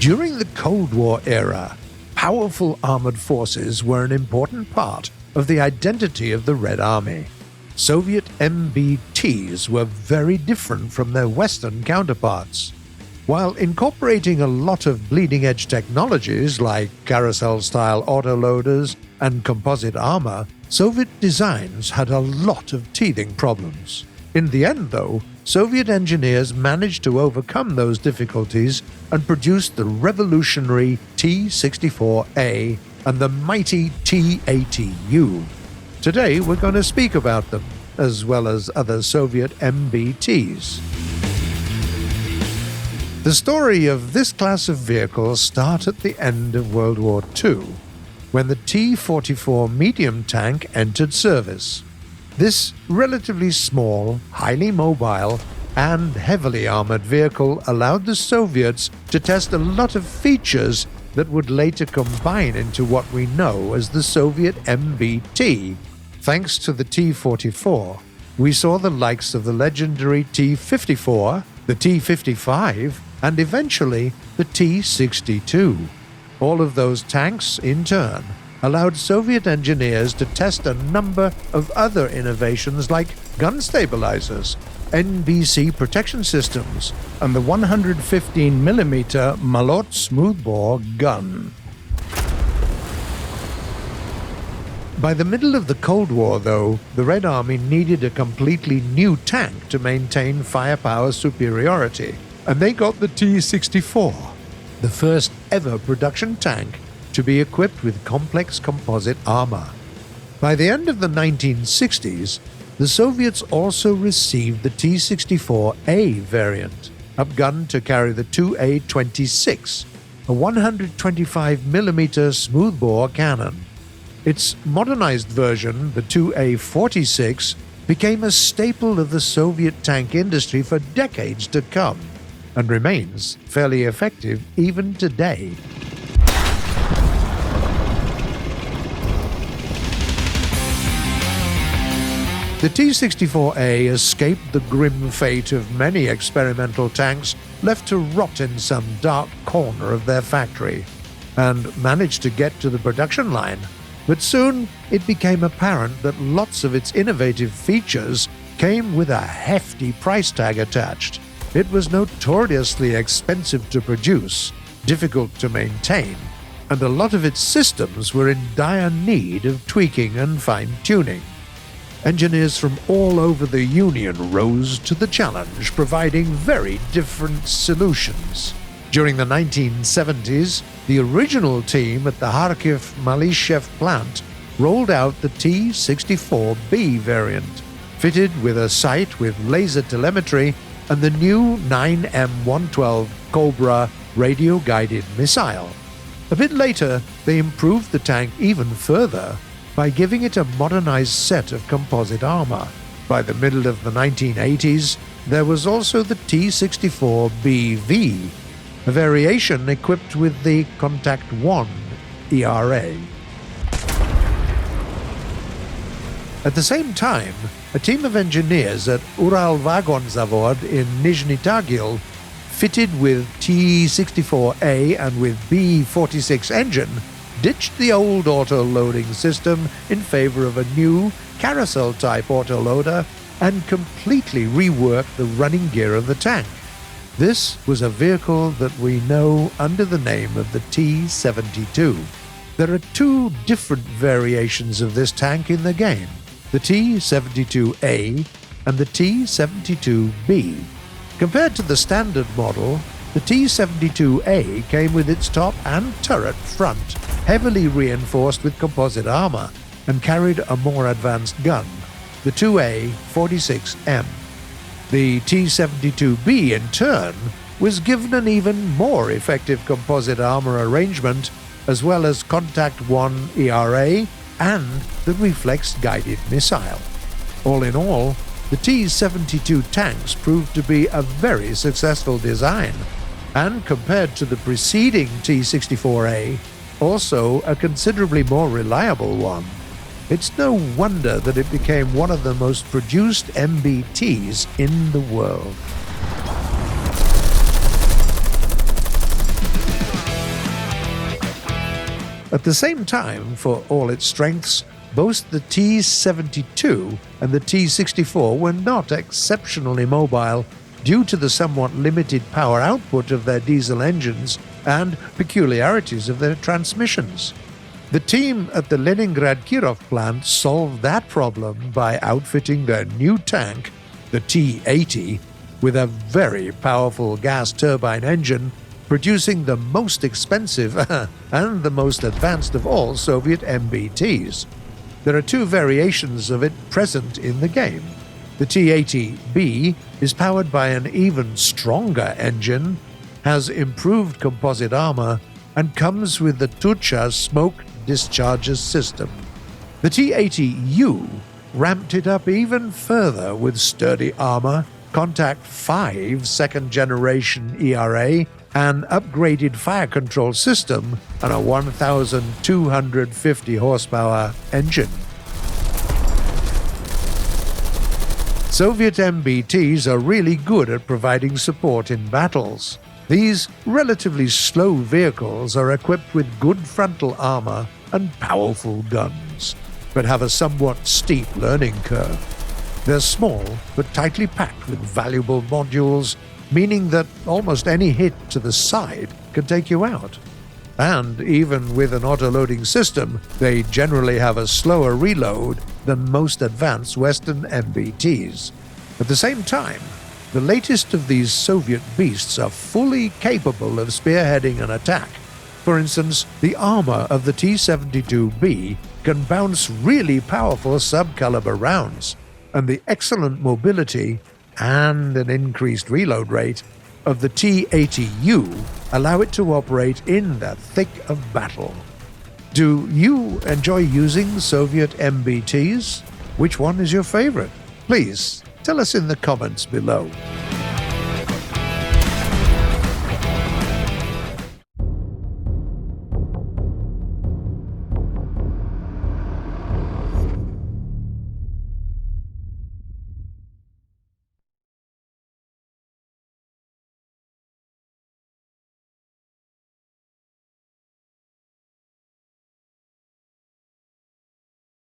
During the Cold War era, powerful armored forces were an important part of the identity of the Red Army. Soviet MBTs were very different from their Western counterparts. While incorporating a lot of bleeding-edge technologies like carousel-style autoloaders and composite armor, Soviet designs had a lot of teething problems. In the end, though, Soviet engineers managed to overcome those difficulties and produced the revolutionary T-64A and the mighty T-80U. Today we're going to speak about them, as well as other Soviet MBTs. The story of this class of vehicles starts at the end of World War II, when the T-44 medium tank entered service. This relatively small, highly mobile, and heavily armored vehicle allowed the Soviets to test a lot of features that would later combine into what we know as the Soviet MBT. Thanks to the T-44, we saw the likes of the legendary T-54, the T-55, and eventually the T-62. All of those tanks, in turn, allowed Soviet engineers to test a number of other innovations like gun stabilizers, NBC protection systems, and the 115mm Malot smoothbore gun. By the middle of the Cold War, though, the Red Army needed a completely new tank to maintain firepower superiority, and they got the T-64, the first ever production tank to be equipped with complex composite armor. By the end of the 1960s, the Soviets also received the T-64A variant, upgunned to carry the 2A-26, a 125mm smoothbore cannon. Its modernized version, the 2A-46, became a staple of the Soviet tank industry for decades to come, and remains fairly effective even today. The T-64A escaped the grim fate of many experimental tanks left to rot in some dark corner of their factory, and managed to get to the production line. But soon it became apparent that lots of its innovative features came with a hefty price tag attached. It was notoriously expensive to produce, difficult to maintain, and a lot of its systems were in dire need of tweaking and fine-tuning. Engineers from all over the Union rose to the challenge, providing very different solutions. During the 1970s, the original team at the Kharkiv Malyshev plant rolled out the T-64B variant, fitted with a sight with laser telemetry and the new 9M112 Cobra radio-guided missile. A bit later, they improved the tank even further by giving it a modernized set of composite armor. By the middle of the 1980s, there was also the T-64BV, a variation equipped with the Contact 1 ERA. At the same time, a team of engineers at Uralvagonzavod in Nizhny Tagil, fitted with T-64A and with B-46 engine, ditched the old auto-loading system in favor of a new carousel-type autoloader and completely reworked the running gear of the tank. This was a vehicle that we know under the name of the T-72. There are two different variations of this tank in the game, the T-72A and the T-72B. Compared to the standard model, the T-72A came with its top and turret front heavily reinforced with composite armor and carried a more advanced gun, the 2A-46M. The T-72B, in turn, was given an even more effective composite armor arrangement, as well as Contact 1 ERA and the reflex-guided missile. All in all, the T-72 tanks proved to be a very successful design, and compared to the preceding T-64A, also a considerably more reliable one. It's no wonder that it became one of the most produced MBTs in the world. At the same time, for all its strengths, both the T-72 and the T-64 were not exceptionally mobile due to the somewhat limited power output of their diesel engines and peculiarities of their transmissions. The team at the Leningrad Kirov plant solved that problem by outfitting their new tank, the T-80, with a very powerful gas turbine engine, producing the most expensive and the most advanced of all Soviet MBTs. There are two variations of it present in the game. The T-80B is powered by an even stronger engine, has improved composite armor, and comes with the Tucha smoke discharges system. The T-80U ramped it up even further with sturdy armor, Contact 5 second-generation ERA, an upgraded fire control system, and a 1,250 horsepower engine. Soviet MBTs are really good at providing support in battles. These relatively slow vehicles are equipped with good frontal armor and powerful guns, but have a somewhat steep learning curve. They're small but tightly packed with valuable modules, meaning that almost any hit to the side can take you out. And even with an autoloading system, they generally have a slower reload than most advanced Western MBTs. At the same time, the latest of these Soviet beasts are fully capable of spearheading an attack. For instance, the armor of the T-72B can bounce really powerful sub-caliber rounds, and the excellent mobility and an increased reload rate of the T-80U allow it to operate in the thick of battle. Do you enjoy using Soviet MBTs? Which one is your favorite? Please tell us in the comments below.